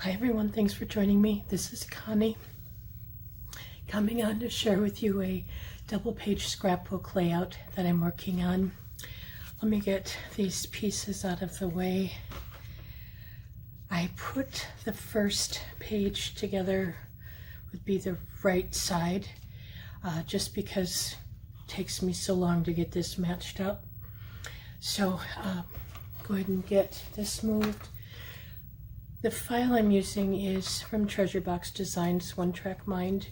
Hi everyone, thanks for joining me. This is Connie coming on to share with you a double-page scrapbook layout that I'm working on. Let me get these pieces out of the way. I put the first page together, would be the right side, just because it takes me so long to get this matched up. So go ahead and get this moved. The file I'm using is from Treasure Box Designs, One Track Mind.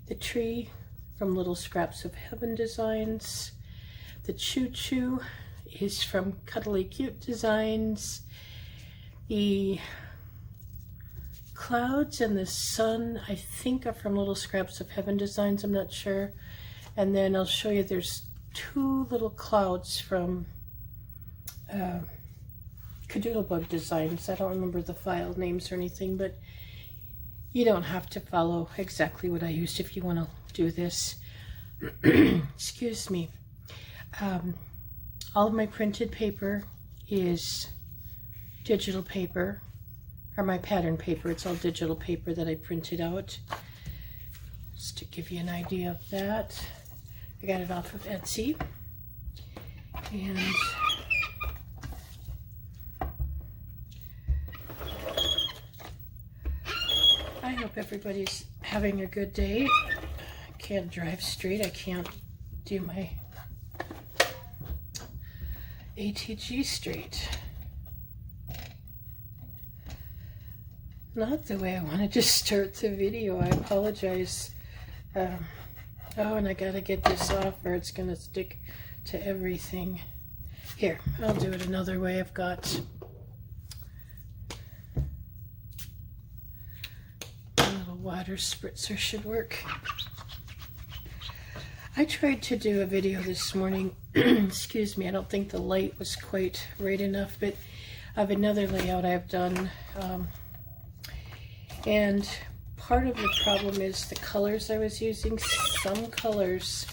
The tree from Little Scraps of Heaven Designs. The Choo Choo is from Cuddly Cute Designs. The clouds and the sun, I think, are from Little Scraps of Heaven Designs. I'm not sure. And then I'll show you there's two little clouds from Bug Designs. I don't remember the file names or anything, but you don't have to follow exactly what I used if you want to do this. Excuse me. All of my printed paper is digital paper, or my pattern paper. It's all digital paper that I printed out. Just to give you an idea of that. I got it off of Etsy. And I hope everybody's having a good day. I can't drive straight. I can't do my ATG straight. Not the way I wanted to start the video. I apologize. Oh, and I gotta get this off or it's gonna stick to everything. Here, I'll do it another way. I've got water spritzer should work. I tried to do a video this morning. Excuse me, I don't think the light was quite right enough, but of another layout I've done. And part of the problem is the colors I was using. Some colors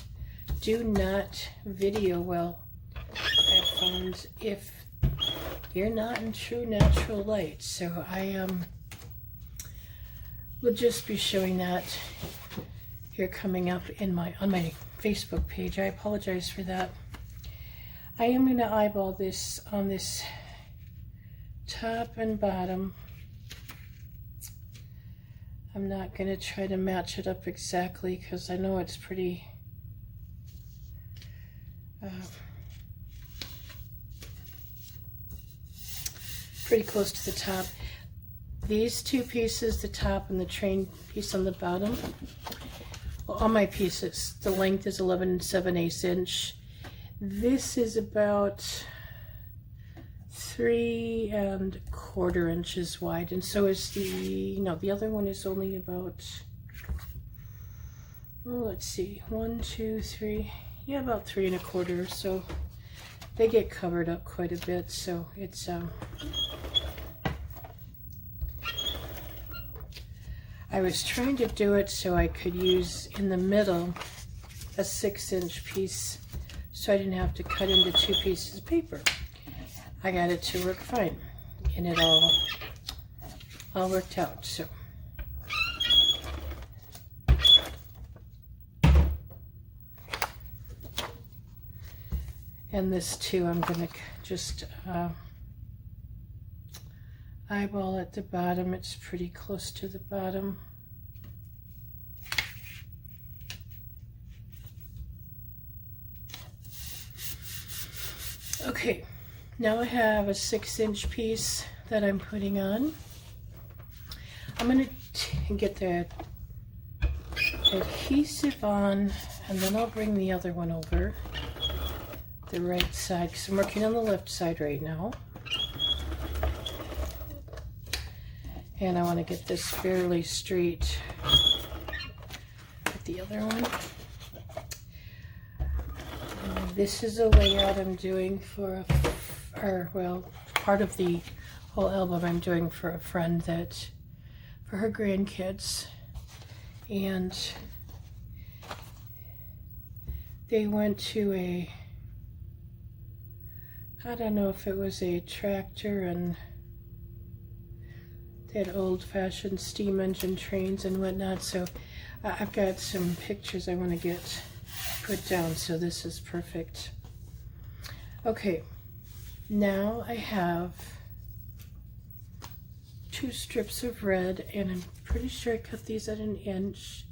do not video well, I found, if you're not in true natural light. So I we'll just be showing that here coming up in on my Facebook page. I apologize for that. I am going to eyeball this on this top and bottom. I'm not going to try to match it up exactly because I know it's pretty close to the top. These two pieces, the top and the train piece on the bottom, well, all my pieces, the length is 11 7/8 inch. This is about 3 1/4 inches wide, and so is the other one is only about, well, let's see, 1 2 3, yeah, about 3 1/4. So they get covered up quite a bit, so it's I was trying to do it so I could use in the middle a 6-inch piece so I didn't have to cut into 2 pieces of paper. I got it to work fine, and it all worked out. So and this too, I'm gonna just eyeball at the bottom. It's pretty close to the bottom. Okay, now I have a 6-inch piece that I'm putting on. I'm going to get the adhesive on, and then I'll bring the other one over the right side because I'm working on the left side right now. And I want to get this fairly straight with the other one. This is a layout I'm doing for part of the whole album I'm doing for a friend for her grandkids. And they went to I don't know if it was a tractor, and They had old-fashioned steam engine trains and whatnot, so I've got some pictures I want to get put down, so this is perfect. Okay, now I have 2 strips of red, and I'm pretty sure I cut these at 1 inch.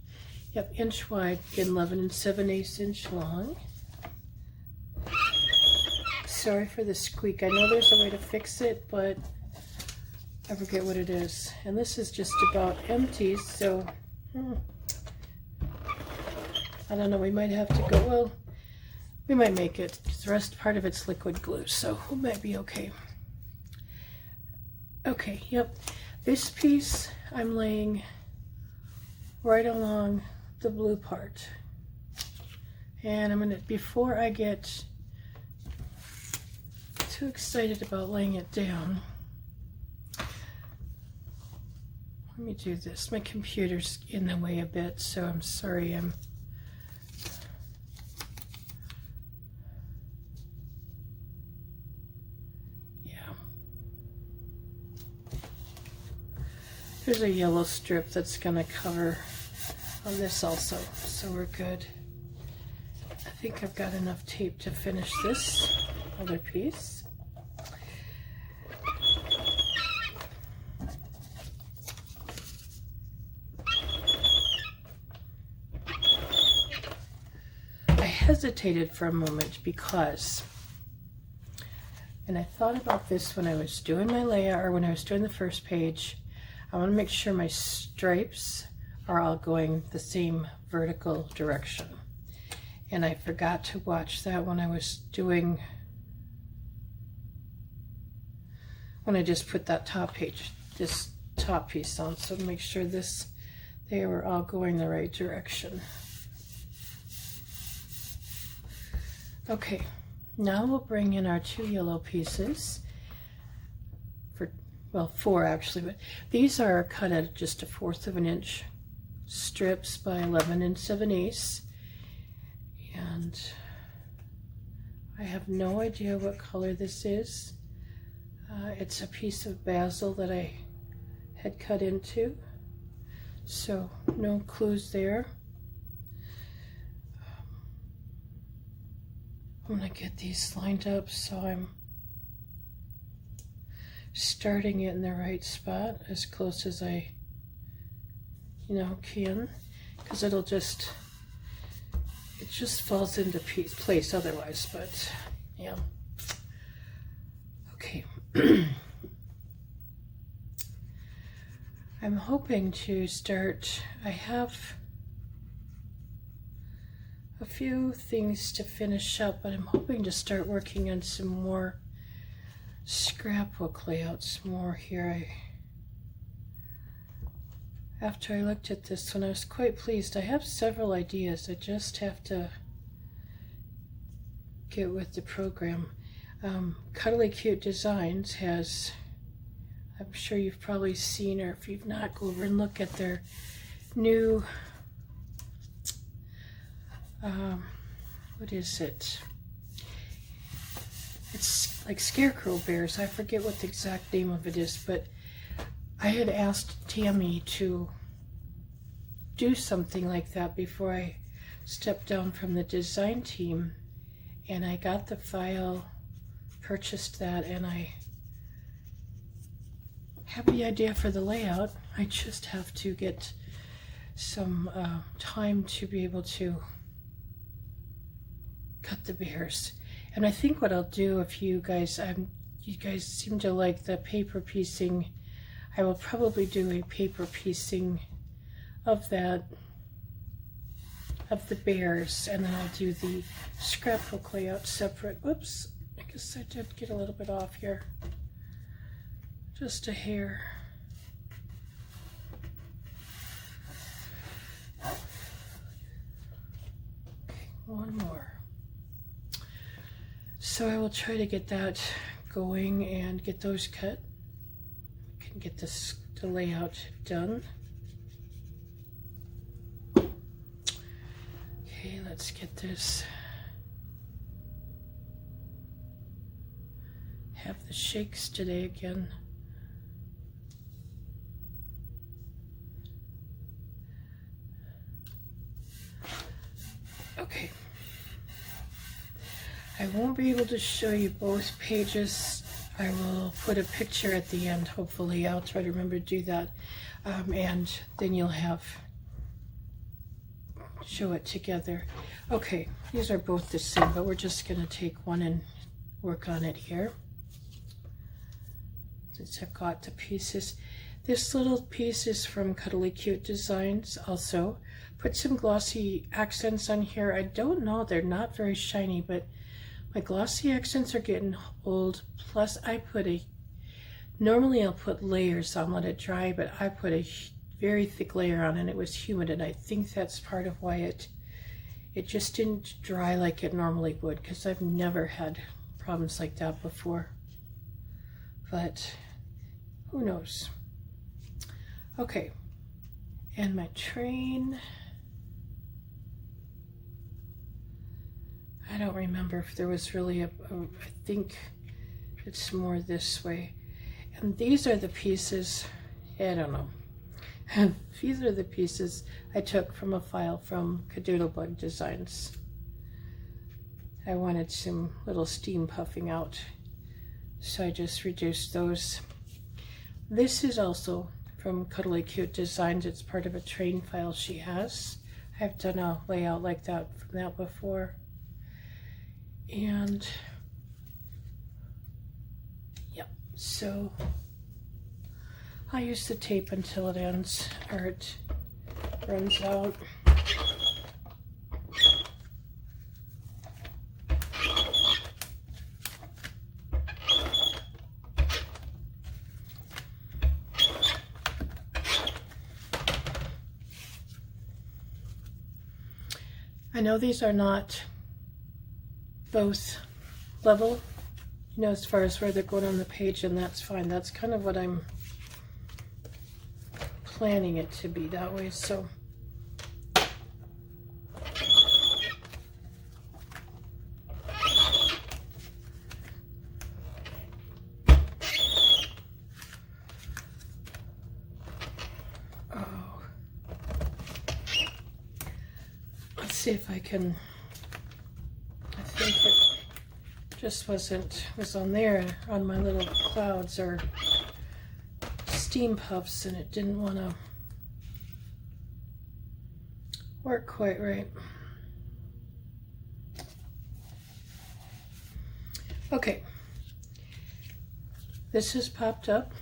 Yep, inch wide, again 11 7/8 inch long. Sorry for the squeak. I know there's a way to fix it, but I forget what it is. And this is just about empty, so I don't know, we might have to go, well, we might make it, because the rest part of it's liquid glue, so we might be okay. Okay, yep, this piece I'm laying right along the blue part. And I'm gonna, before I get too excited about laying it down, let me do this. My computer's in the way a bit, so I'm sorry. Yeah. There's a yellow strip that's gonna cover on this also, so we're good. I think I've got enough tape to finish this other piece. I hesitated for a moment because, and I thought about this when I was doing my layout, or when I was doing the first page, I want to make sure my stripes are all going the same vertical direction. And I forgot to watch that when I was doing, when I just put that top page, this top piece on, so make sure they were all going the right direction. Okay, now we'll bring in our 2 yellow pieces, well, 4 actually, but these are cut at just 1/4 of an inch strips by 11 7/8, and I have no idea what color this is. It's a piece of basil that I had cut into, so no clues there. I'm gonna get these lined up so I'm starting it in the right spot as close as I can, because it just falls into place otherwise. But yeah, okay. I'm hoping to start, I have a few things to finish up, but I'm hoping to start working on some more scrapbook layouts more here. After I looked at this one, I was quite pleased. I have several ideas. I just have to get with the program. Cuddly Cute Designs has, I'm sure you've probably seen, or if you've not, go over and look at their new, what is it? It's like scarecrow bears. I forget what the exact name of it is, but I had asked Tammy to do something like that before I stepped down from the design team, and I got the file, purchased that, and I have the idea for the layout. I just have to get some time to be able to cut the bears. And I think what I'll do, if you guys seem to like the paper piecing, I will probably do a paper piecing of that, of the bears, and then I'll do the scrapbook layout separate. Whoops, I guess I did get a little bit off here. Just a hair. Okay, one more. So I will try to get that going and get those cut. We can get the layout done. Okay, let's get this. Have the shakes today again. I won't be able to show you both pages. I will put a picture at the end, hopefully. I'll try to remember to do that. And then you'll show it together. Okay, these are both the same, but we're just going to take one and work on it here. Since I've got the pieces. This little piece is from Cuddly Cute Designs also. Put some glossy accents on here. I don't know, they're not very shiny, but my glossy accents are getting old. Plus normally I'll put layers on, let it dry, but I put a very thick layer on and it was humid, and I think that's part of why it just didn't dry like it normally would, because I've never had problems like that before. But who knows? Okay, and my train. I don't remember if there was really I think it's more this way. And these are the pieces, I don't know. These are the pieces I took from a file from Cuddly Designs. I wanted some little steam puffing out, so I just reduced those. This is also from Cuddly Cute Designs. It's part of a train file she has. I've done a layout like that from that before. And yeah, so I'll use the tape until it ends, or it runs out. I know these are not both level, you know, as far as where they're going on the page, and that's fine. That's kind of what I'm planning it to be, that way. So let's see if I can. I think it just was on there on my little clouds or steam puffs, and it didn't want to work quite right. Okay, this has popped up,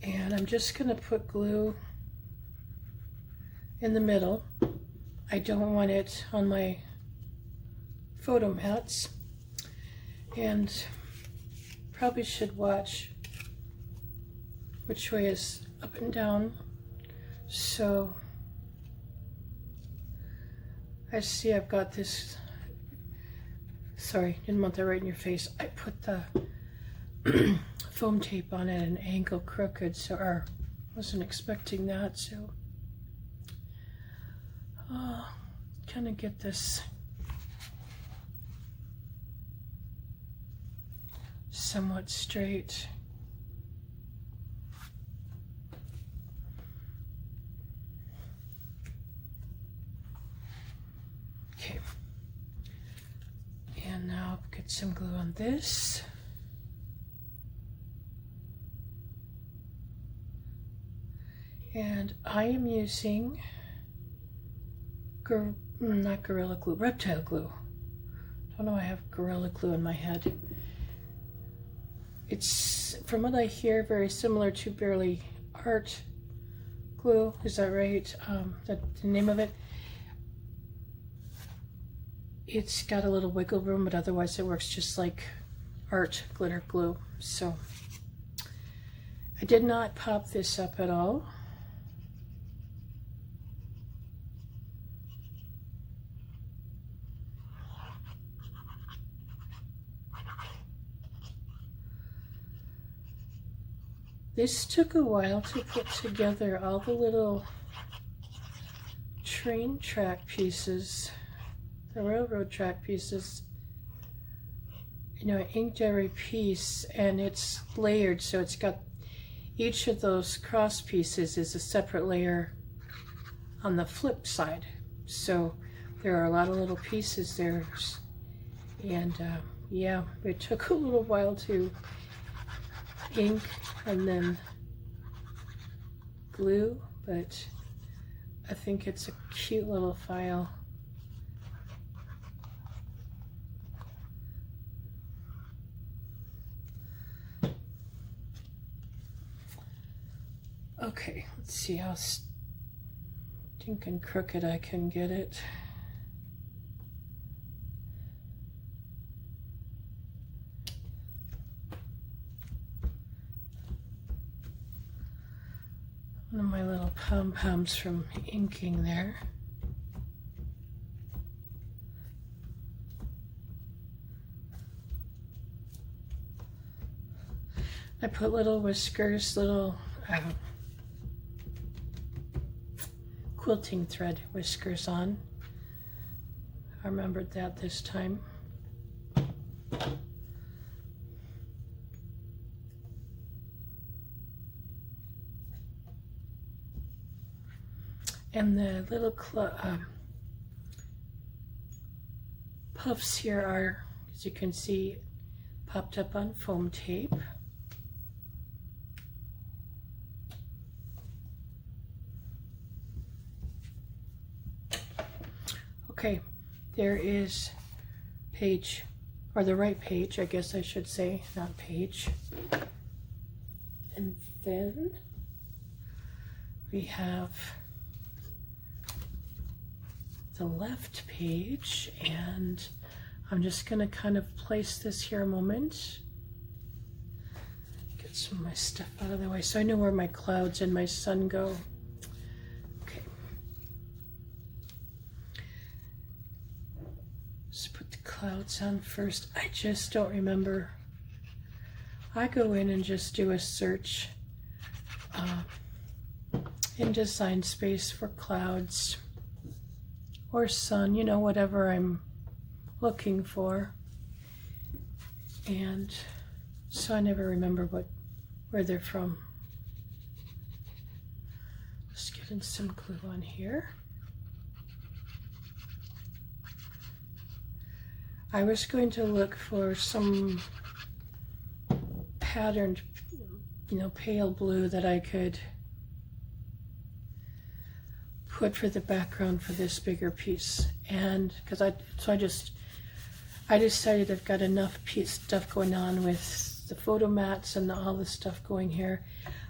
and I'm just going to put glue in the middle. I don't want it on my photo mats, and probably should watch which way is up and down. So I see I've got this, sorry, didn't want that right in your face. I put the foam tape on it at an angle crooked, so I wasn't expecting that. So kind of get this somewhat straight. Okay, and now get some glue on this. And I am using not Gorilla Glue, Reptile Glue. Don't know, I have Gorilla Glue in my head. It's, from what I hear, very similar to Barely Art Glue. Is that right? The name of it. It's got a little wiggle room, but otherwise it works just like art glitter glue. So I did not pop this up at all. This took a while to put together, all the little train track pieces, the railroad track pieces. You know, I inked every piece, and it's layered, so it's got, each of those cross pieces is a separate layer on the flip side. So there are a lot of little pieces there, And yeah, it took a little while to ink and then glue, but I think it's a cute little file. Okay, let's see how stinking crooked I can get it. One of my little pom-poms from inking there. I put little whiskers, little quilting thread whiskers on. I remembered that this time. And the little puffs here are, as you can see, popped up on foam tape. Okay, there is page, or the right page, I guess I should say, not page. And then we have the left page, and I'm just going to kind of place this here a moment. Get some of my stuff out of the way so I know where my clouds and my sun go. Okay. Let's put the clouds on first. I just don't remember. I go in and just do a search in Design Space for clouds or sun, you know, whatever I'm looking for. And so I never remember where they're from. Just getting some glue on here. I was going to look for some patterned, you know, pale blue that I could put for the background for this bigger piece. And because I decided I've got enough stuff going on with the photo mats and all the stuff going here.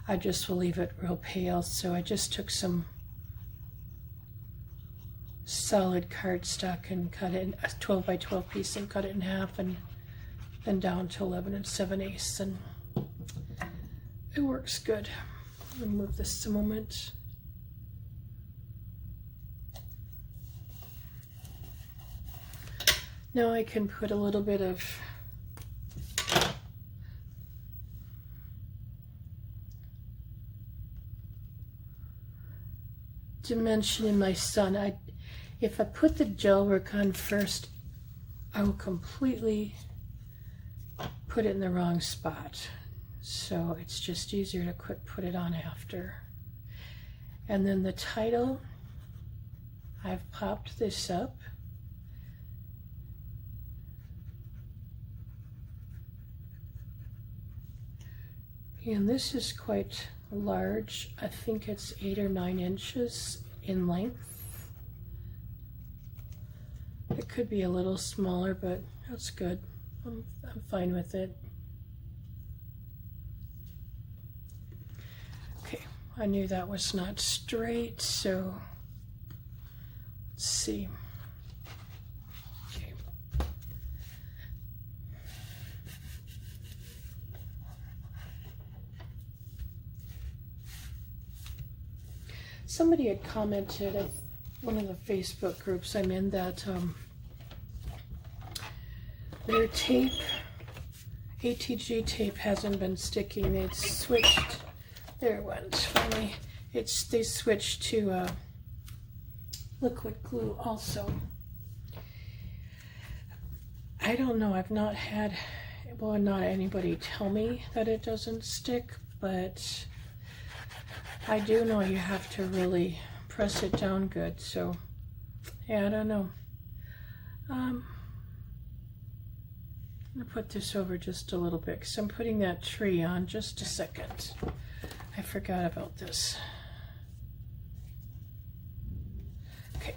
I just will leave it real pale. So I just took some solid cardstock and cut it in a 12 by 12 piece and cut it in half and then down to 11 7/8, and it works good. Let me move this a moment. Now I can put a little bit of dimension in my sun. If I put the gel work on first, I will completely put it in the wrong spot. So it's just easier to put it on after. And then the title, I've popped this up. And this is quite large. I think it's 8 or 9 inches in length. It could be a little smaller, but that's good. I'm fine with it. Okay, I knew that was not straight, so let's see. Okay. Somebody had commented at one of the Facebook groups I'm in that their tape, ATG tape, hasn't been sticking. It's switched. There it went. Finally, they switched to liquid glue also. I don't know. I've not had, well, not anybody tell me that it doesn't stick, but I do know you have to really press it down good. So, yeah, I don't know. I'm going to put this over just a little bit because I'm putting that tree on. Just a second. I forgot about this. Okay.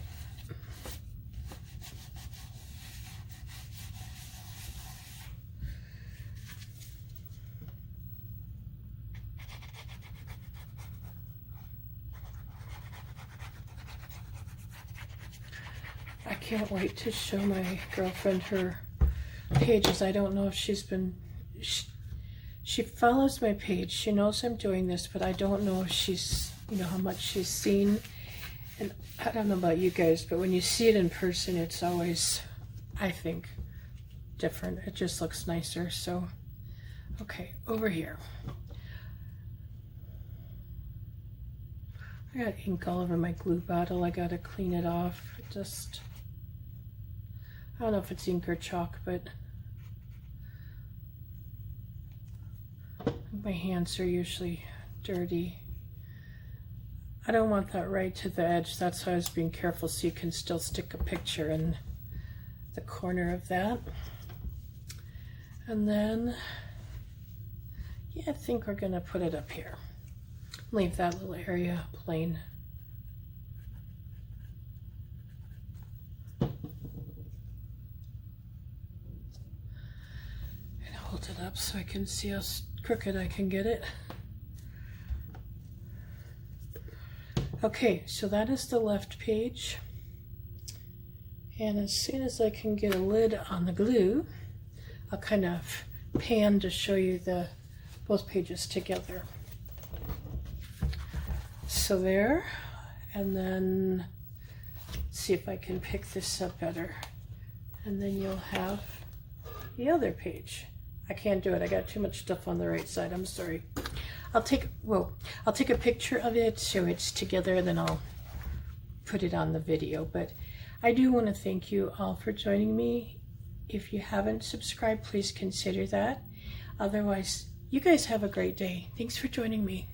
I can't wait to show my girlfriend her pages. I don't know if she's been... She follows my page. She knows I'm doing this, but I don't know if she's, you know, how much she's seen. And I don't know about you guys, but when you see it in person, it's always, I think, different. It just looks nicer. So, okay, over here. I got ink all over my glue bottle. I gotta clean it off. I don't know if it's ink or chalk, but my hands are usually dirty. I don't want that right to the edge. That's why I was being careful, so you can still stick a picture in the corner of that. And then, yeah, I think we're gonna put it up here. Leave that little area plain. And hold it up so I can see how crooked I can get it. Okay, so that is the left page. And as soon as I can get a lid on the glue, I'll kind of pan to show you both pages together. So there, and then see if I can pick this up better. And then you'll have the other page. I can't do it. I got too much stuff on the right side. I'm sorry. I'll take a picture of it so it's together, and then I'll put it on the video. But I do want to thank you all for joining me. If you haven't subscribed, please consider that. Otherwise, you guys have a great day. Thanks for joining me.